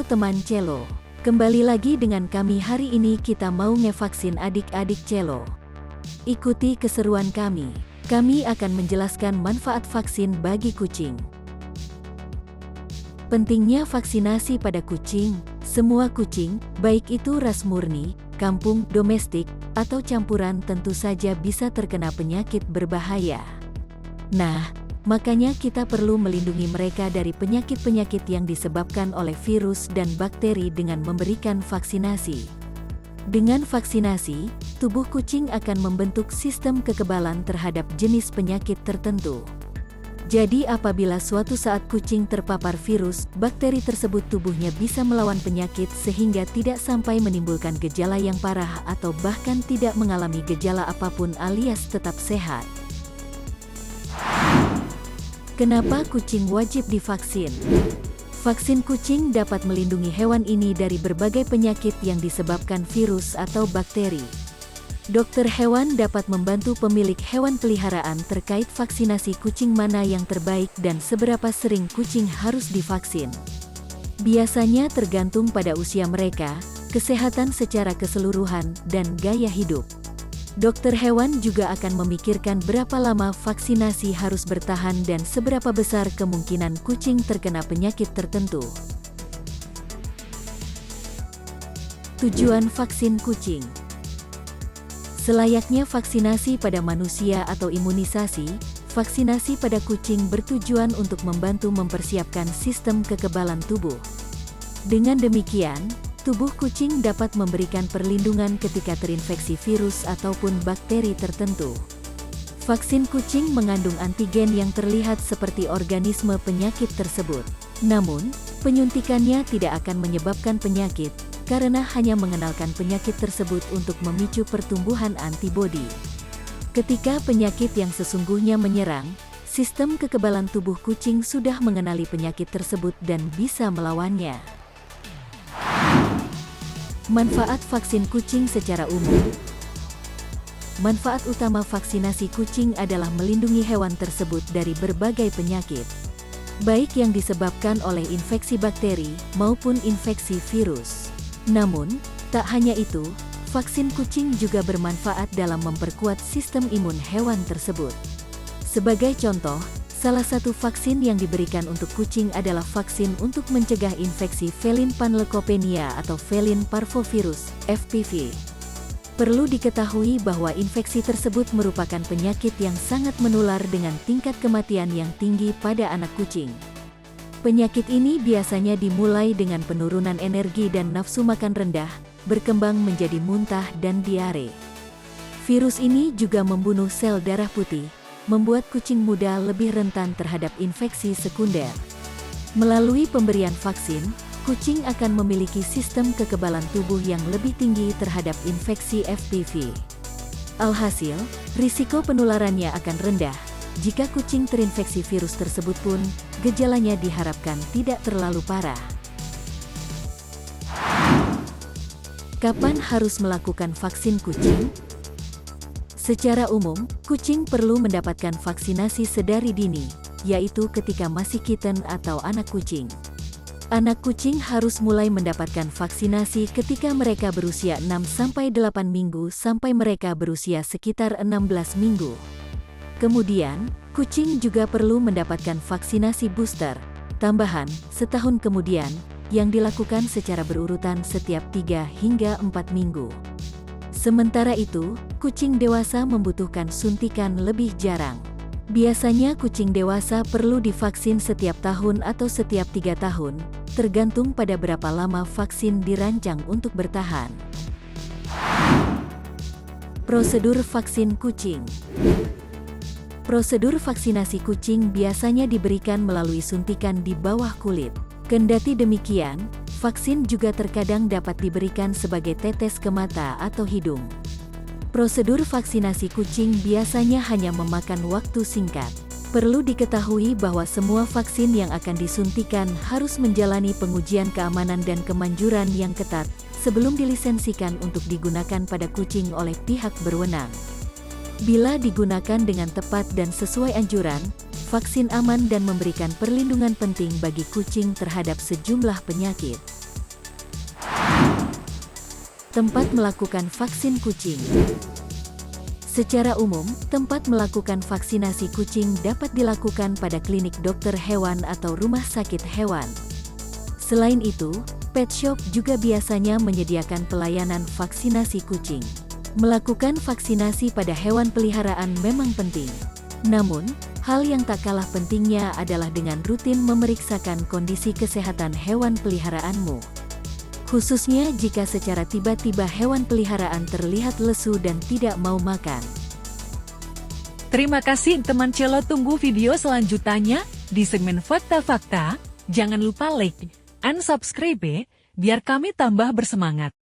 teman Celo. Kembali lagi dengan kami hari ini kita mau ngevaksin adik-adik Celo. Ikuti keseruan kami. Kami akan menjelaskan manfaat vaksin bagi kucing. Pentingnya vaksinasi pada kucing. Semua kucing, baik itu ras murni, kampung, domestik, atau campuran tentu saja bisa terkena penyakit berbahaya. Nah, makanya kita perlu melindungi mereka dari penyakit-penyakit yang disebabkan oleh virus dan bakteri dengan memberikan vaksinasi. Dengan vaksinasi, tubuh kucing akan membentuk sistem kekebalan terhadap jenis penyakit tertentu. Jadi apabila suatu saat kucing terpapar virus, bakteri tersebut tubuhnya bisa melawan penyakit sehingga tidak sampai menimbulkan gejala yang parah atau bahkan tidak mengalami gejala apapun alias tetap sehat. Kenapa kucing wajib divaksin? Vaksin kucing dapat melindungi hewan ini dari berbagai penyakit yang disebabkan virus atau bakteri. Dokter hewan dapat membantu pemilik hewan peliharaan terkait vaksinasi kucing mana yang terbaik dan seberapa sering kucing harus divaksin. Biasanya tergantung pada usia mereka, kesehatan secara keseluruhan, dan gaya hidup. Dokter hewan juga akan memikirkan berapa lama vaksinasi harus bertahan dan seberapa besar kemungkinan kucing terkena penyakit tertentu. Tujuan vaksin kucing. Selayaknya vaksinasi pada manusia atau imunisasi, vaksinasi pada kucing bertujuan untuk membantu mempersiapkan sistem kekebalan tubuh. Dengan demikian, tubuh kucing dapat memberikan perlindungan ketika terinfeksi virus ataupun bakteri tertentu. Vaksin kucing mengandung antigen yang terlihat seperti organisme penyakit tersebut. Namun, penyuntikannya tidak akan menyebabkan penyakit, karena hanya mengenalkan penyakit tersebut untuk memicu pertumbuhan antibodi. Ketika penyakit yang sesungguhnya menyerang, sistem kekebalan tubuh kucing sudah mengenali penyakit tersebut dan bisa melawannya. Manfaat vaksin kucing secara umum. Manfaat utama vaksinasi kucing adalah melindungi hewan tersebut dari berbagai penyakit, baik yang disebabkan oleh infeksi bakteri maupun infeksi virus. Namun, tak hanya itu, vaksin kucing juga bermanfaat dalam memperkuat sistem imun hewan tersebut. Sebagai contoh, salah satu vaksin yang diberikan untuk kucing adalah vaksin untuk mencegah infeksi felin panleukopenia atau felin parvovirus, FPV. Perlu diketahui bahwa infeksi tersebut merupakan penyakit yang sangat menular dengan tingkat kematian yang tinggi pada anak kucing. Penyakit ini biasanya dimulai dengan penurunan energi dan nafsu makan rendah, berkembang menjadi muntah dan diare. Virus ini juga membunuh sel darah putih, membuat kucing muda lebih rentan terhadap infeksi sekunder. Melalui pemberian vaksin, kucing akan memiliki sistem kekebalan tubuh yang lebih tinggi terhadap infeksi FPV. Alhasil, risiko penularannya akan rendah. Jika kucing terinfeksi virus tersebut pun, gejalanya diharapkan tidak terlalu parah. Kapan harus melakukan vaksin kucing? Secara umum, kucing perlu mendapatkan vaksinasi sedari dini, yaitu ketika masih kitten atau anak kucing. Anak kucing harus mulai mendapatkan vaksinasi ketika mereka berusia 6-8 minggu sampai mereka berusia sekitar 16 minggu. Kemudian, kucing juga perlu mendapatkan vaksinasi booster, tambahan, setahun kemudian, yang dilakukan secara berurutan setiap 3 hingga 4 minggu. Sementara itu, kucing dewasa membutuhkan suntikan lebih jarang. Biasanya kucing dewasa perlu divaksin setiap tahun atau setiap 3 tahun, tergantung pada berapa lama vaksin dirancang untuk bertahan. Prosedur vaksin kucing. Prosedur vaksinasi kucing biasanya diberikan melalui suntikan di bawah kulit. Kendati demikian, vaksin juga terkadang dapat diberikan sebagai tetes ke mata atau hidung. Prosedur vaksinasi kucing biasanya hanya memakan waktu singkat. Perlu diketahui bahwa semua vaksin yang akan disuntikan harus menjalani pengujian keamanan dan kemanjuran yang ketat sebelum dilisensikan untuk digunakan pada kucing oleh pihak berwenang. Bila digunakan dengan tepat dan sesuai anjuran, vaksin aman dan memberikan perlindungan penting bagi kucing terhadap sejumlah penyakit. Tempat melakukan vaksin kucing. Secara umum, tempat melakukan vaksinasi kucing dapat dilakukan pada klinik dokter hewan atau rumah sakit hewan. Selain itu, pet shop juga biasanya menyediakan pelayanan vaksinasi kucing. Melakukan vaksinasi pada hewan peliharaan memang penting. Namun, hal yang tak kalah pentingnya adalah dengan rutin memeriksakan kondisi kesehatan hewan peliharaanmu. Khususnya jika secara tiba-tiba hewan peliharaan terlihat lesu dan tidak mau makan. Terima kasih teman Celo, tunggu video selanjutnya di segmen Fakta-Fakta. Jangan lupa like and subscribe biar kami tambah bersemangat.